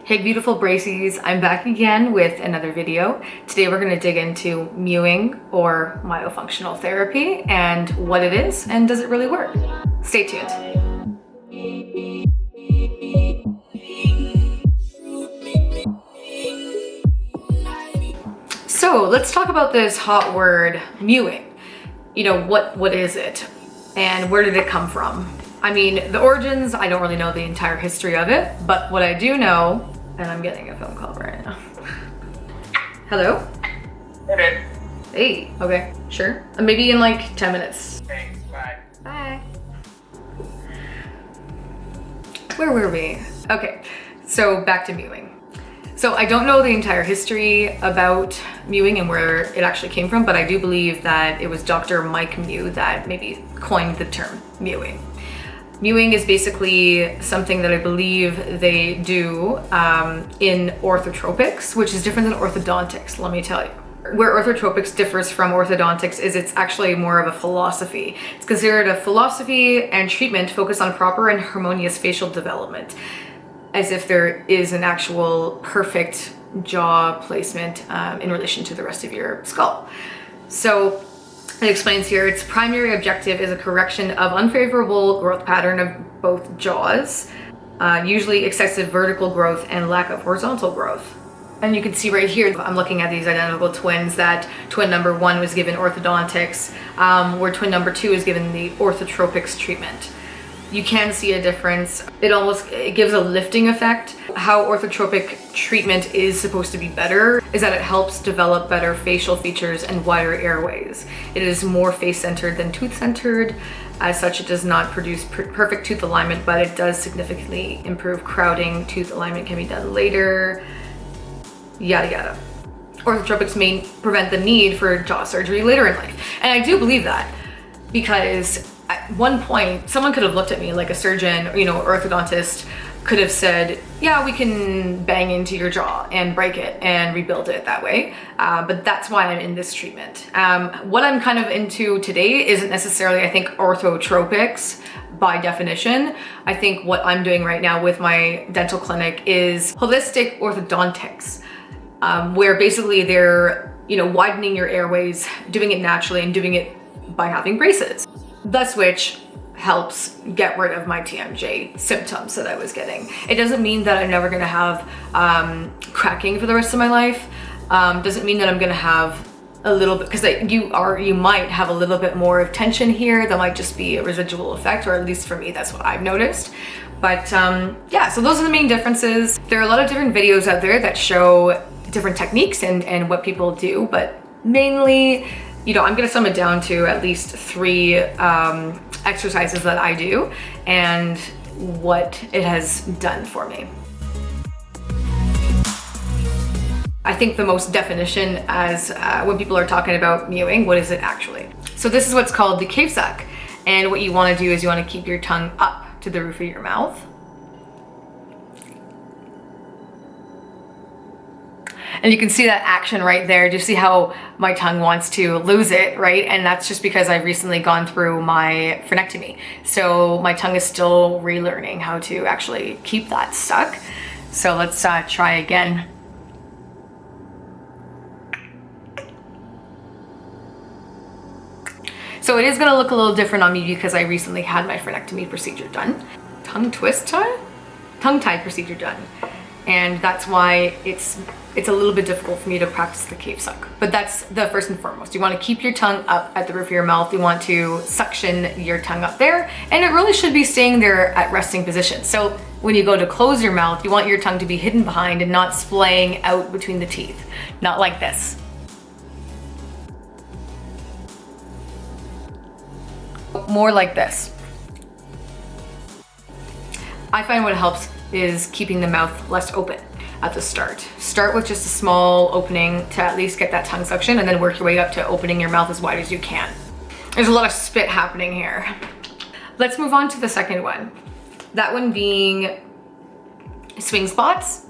Hey beautiful braces, I'm back again with another video. Today we're going to dig into mewing or myofunctional therapy and what it is and does it really work? Stay tuned. So let's talk about this hot word, mewing. You know, what is it and where did it come from? I mean, the origins, I don't really know the entire history of it, but what I do know, and I'm getting a phone call right now. Hello? Okay. Hey, okay, sure. Maybe in like 10 minutes. Thanks, bye. Bye. Where were we? Okay, so back to mewing. So I don't know the entire history about mewing and where it actually came from, but I do believe that it was Dr. Mike Mew that maybe coined the term mewing. Mewing is basically something that I believe they do in orthotropics, which is different than orthodontics, let me tell you. Where orthotropics differs from orthodontics is it's actually more of a philosophy. It's considered a philosophy and treatment focused on proper and harmonious facial development, as if there is an actual perfect jaw placement in relation to the rest of your skull. So it explains here, its primary objective is a correction of unfavorable growth pattern of both jaws, usually excessive vertical growth and lack of horizontal growth. And you can see right here, I'm looking at these identical twins that twin number 1 was given orthodontics, where twin number 2 is given the orthotropics treatment. You can see a difference. It gives a lifting effect. How orthotropic treatment is supposed to be better is that it helps develop better facial features and wider airways. It is more face-centered than tooth-centered. As such, it does not produce perfect tooth alignment, but it does significantly improve crowding. Tooth alignment can be done later, yada yada. Orthotropics may prevent the need for jaw surgery later in life. And I do believe that because at one point, someone could have looked at me like a surgeon, orthodontist could have said, yeah, we can bang into your jaw and break it and rebuild it that way. But that's why I'm in this treatment. What I'm kind of into today isn't necessarily, I think, orthotropics by definition. I think what I'm doing right now with my dental clinic is holistic orthodontics, where basically they're, widening your airways, doing it naturally and doing it by having braces. Thus which helps get rid of my TMJ symptoms that I was getting. It doesn't mean that I'm never gonna have cracking for the rest of my life. Doesn't mean that I'm gonna have a little bit, because you might have a little bit more of tension here. That might just be a residual effect, or at least for me, that's what I've noticed. But yeah, so those are the main differences. There are a lot of different videos out there that show different techniques and what people do, but mainly, I'm gonna sum it down to at least 3 exercises that I do and what it has done for me. I think the most definition as when people are talking about mewing, what is it actually? So this is what's called the cave suck. And what you wanna do is you wanna keep your tongue up to the roof of your mouth. And you can see that action right there. Do you see how my tongue wants to lose it, right? And that's just because I've recently gone through my frenectomy. So my tongue is still relearning how to actually keep that stuck. So let's try again. So it is gonna look a little different on me because I recently had my frenectomy procedure done. Tongue tie procedure done. And that's why it's a little bit difficult for me to practice the cave suck. But that's the first and foremost. You want to keep your tongue up at the roof of your mouth. You want to suction your tongue up there, and it really should be staying there at resting position. So when you go to close your mouth, you want your tongue to be hidden behind and not splaying out between the teeth. Not like this. More like this. I find what helps is keeping the mouth less open at the start. Start with just a small opening to at least get that tongue suction, and then work your way up to opening your mouth as wide as you can. There's a lot of spit happening here. Let's move on to the second one. That one being swing spots.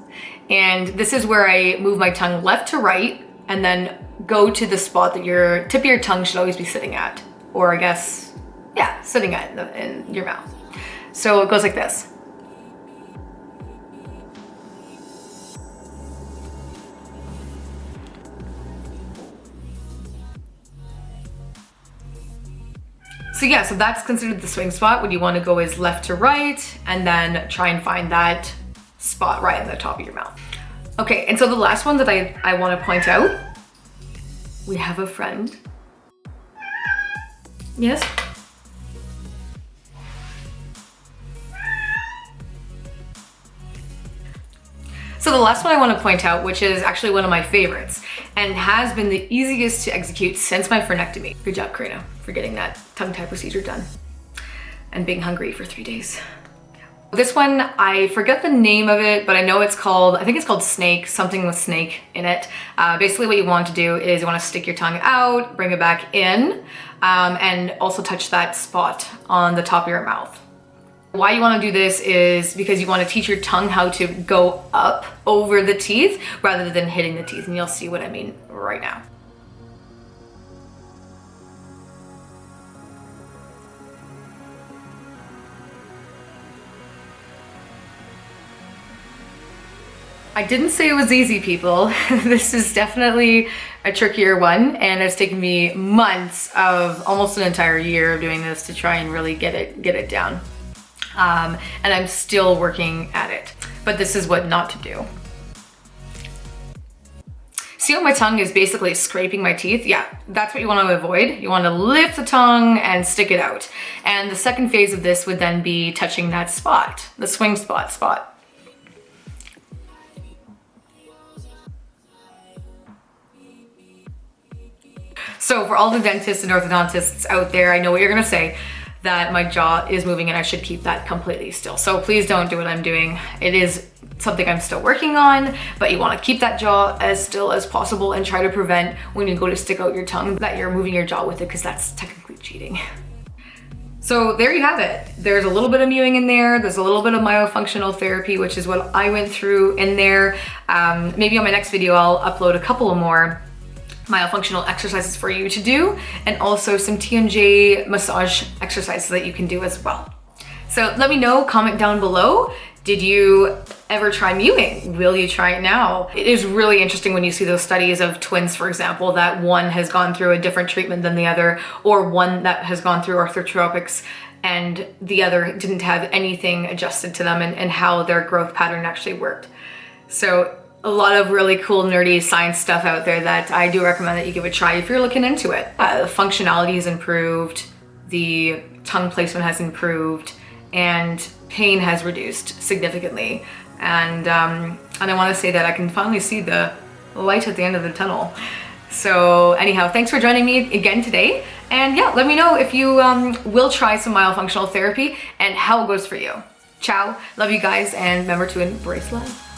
And this is where I move my tongue left to right and then go to the spot that your tip of your tongue should always be sitting at. Or I guess, yeah, sitting at in your mouth. So it goes like this. So yeah, so that's considered the swing spot. What you want to go is left to right and then try and find that spot right in the top of your mouth. Okay, and so the last one that I want to point out, we have a friend. Yes? So the last one I want to point out, which is actually one of my favorites and has been the easiest to execute since my frenectomy. Good job, Karina, for getting that tongue tie procedure done and being hungry for 3 days. This one, I forget the name of it, but I know it's called, I think it's called snake, something with snake in it. Basically what you want to do is you want to stick your tongue out, bring it back in, and also touch that spot on the top of your mouth. Why you want to do this is because you want to teach your tongue how to go up over the teeth rather than hitting the teeth, and you'll see what I mean right now. I didn't say it was easy, people. This is definitely a trickier one, and it's taken me months of almost an entire year of doing this to try and really get it down. And I'm still working at it, but this is what not to do. See how my tongue is basically scraping my teeth? Yeah, that's what you want to avoid. You want to lift the tongue and stick it out. And the second phase of this would then be touching that spot, the swing spot. So for all the dentists and orthodontists out there, I know what you're gonna say, that my jaw is moving and I should keep that completely still. So please don't do what I'm doing. It is something I'm still working on, but you want to keep that jaw as still as possible and try to prevent when you go to stick out your tongue that you're moving your jaw with it, because that's technically cheating. So there you have it. There's a little bit of mewing in there. There's a little bit of myofunctional therapy, which is what I went through in there. Maybe on my next video, I'll upload a couple of more myofunctional exercises for you to do, and also some TMJ massage exercises that you can do as well. So let me know, comment down below. Did you ever try mewing? Will you try it now? It is really interesting when you see those studies of twins, for example, that one has gone through a different treatment than the other, or one that has gone through orthotropics and the other didn't have anything adjusted to them, and how their growth pattern actually worked. So a lot of really cool nerdy science stuff out there that I do recommend that you give a try if you're looking into it. The functionality has improved, the tongue placement has improved, and pain has reduced significantly. And I want to say that I can finally see the light at the end of the tunnel. So anyhow, thanks for joining me again today. And yeah, let me know if you will try some myofunctional therapy and how it goes for you. Ciao, love you guys, and remember to embrace love.